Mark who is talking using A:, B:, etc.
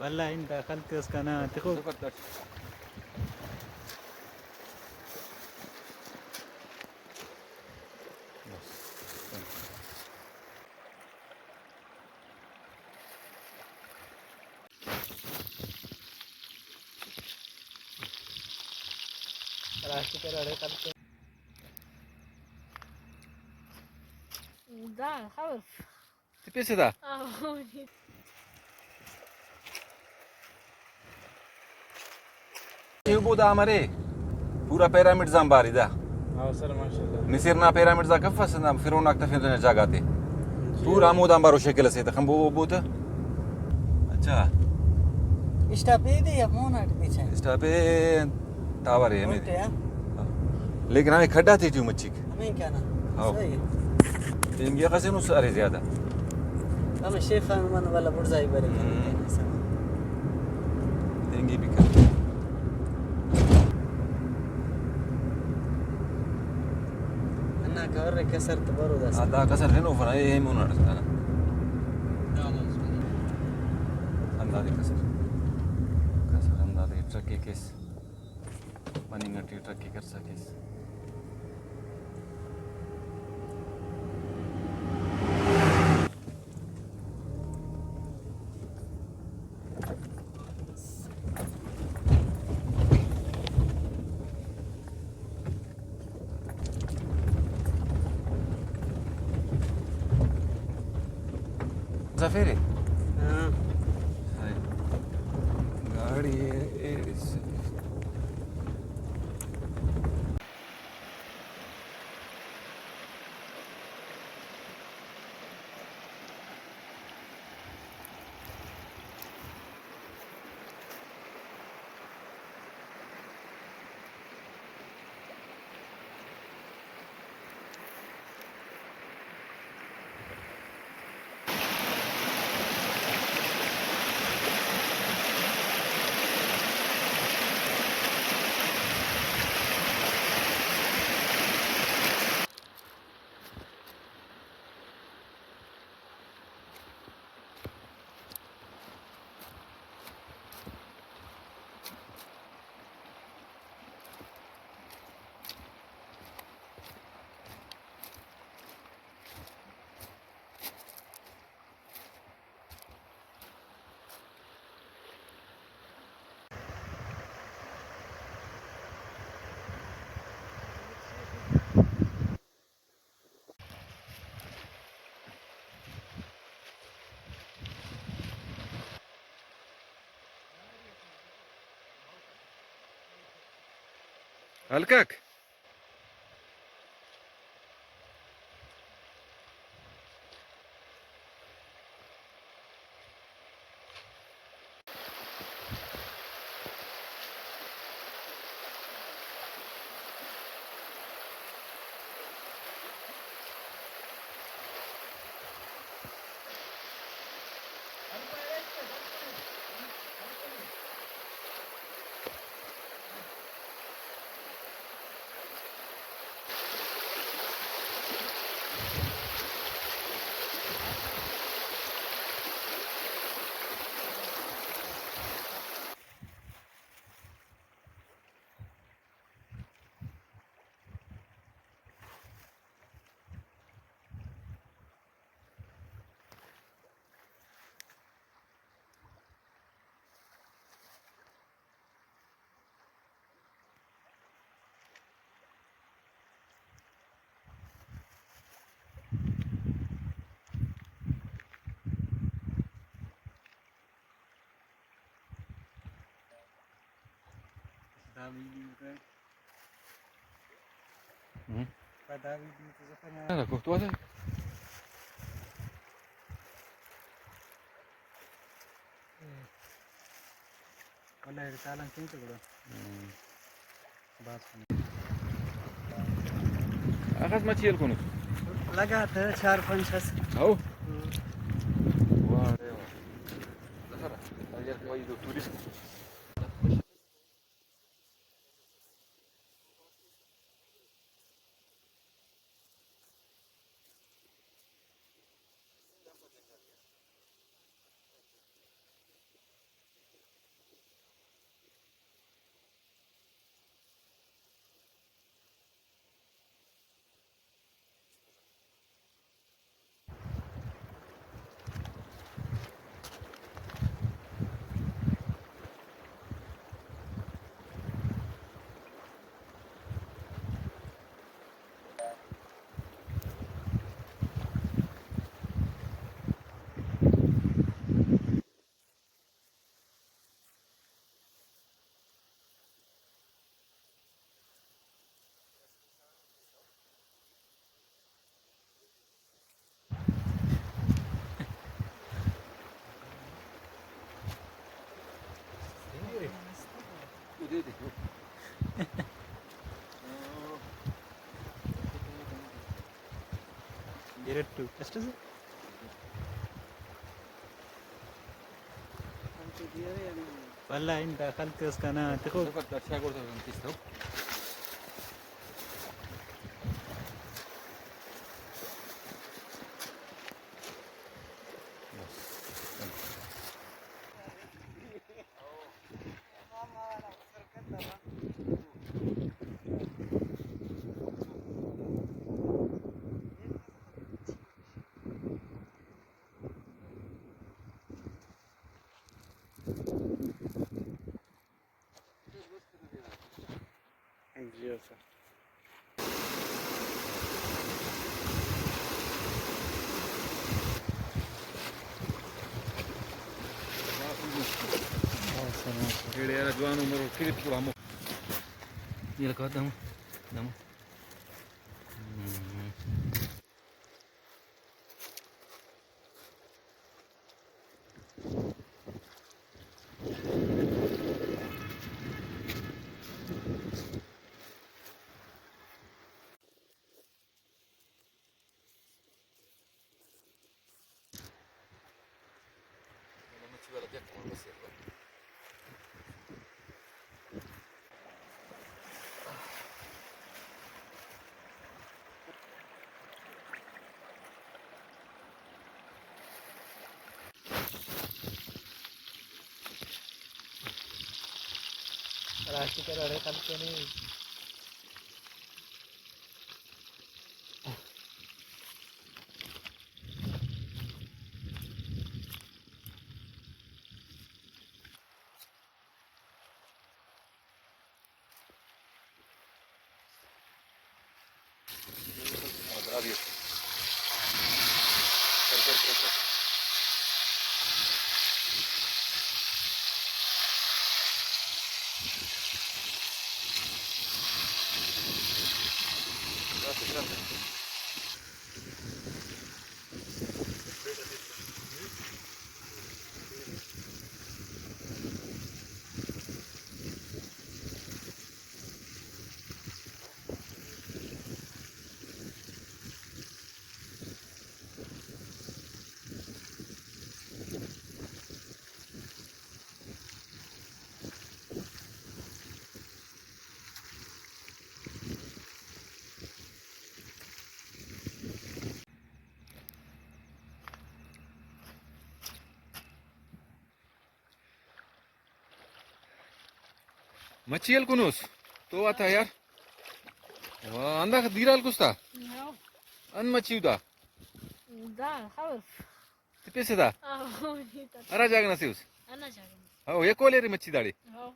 A: ولا انت اخذت قناة تاخذ
B: Da, خوف.
C: पैसे था يبودا أمري पूरा पिरामिड जांबारी दा
A: सर माशाल्लाह
C: मिसिरना पिरामिड जा कफस ना फिरौन अक्तफिन ने जागाते पूरा मोदा बारो शक्ल से तखम वो बोता अच्छा
D: स्टापे दे या मोन हट पीछे
C: स्टापे तावरे में
D: उल्टे हैं
C: लेकिन हमें खड्डा थी जो मच्छी
D: हमें क्या ना
C: हाँ।
D: सही है
C: ये कैसे नु सारे ज्यादा
D: हमें शेख मन वाला बुर्जाई बरे
C: तेंगी भी कर
D: अन्ना कर कसर तबरो दस
C: आधा कसर है नो फना ये मुन ना अंदाजे कसर कसर अंदाजे ट्रक के केस मनी नटी ट्रक की कर सकेस Zafiri?
D: हां
C: गाड़ी هلكك هذا كنت واثق
A: ولا تعالى كنت تقول
C: أخذ ما تشيل كونس
D: लगा था 4-5
C: أو واه دخل أجل كويس توريست
A: ಎರಡು ಎಷ್ಟು ಸರ್ والله انت اخذت كاس قناه تاخذ
C: अशा गोष्ट दिसतो era dua numero kiri pulamo il kadam dam
A: राशि का रड़े करते नहीं
C: मच्छी कुनूस तो आता यार अंदा दिराल कुस्ता
B: Ja.
C: अन मच्छी उदा
B: Da, خبر.
C: ते पेसे दा
B: Oh, niet dat.
C: अरा जागना से उस
B: Anna zeggen.
C: हो ये कोले रे मच्छी दाड़े
B: Ja.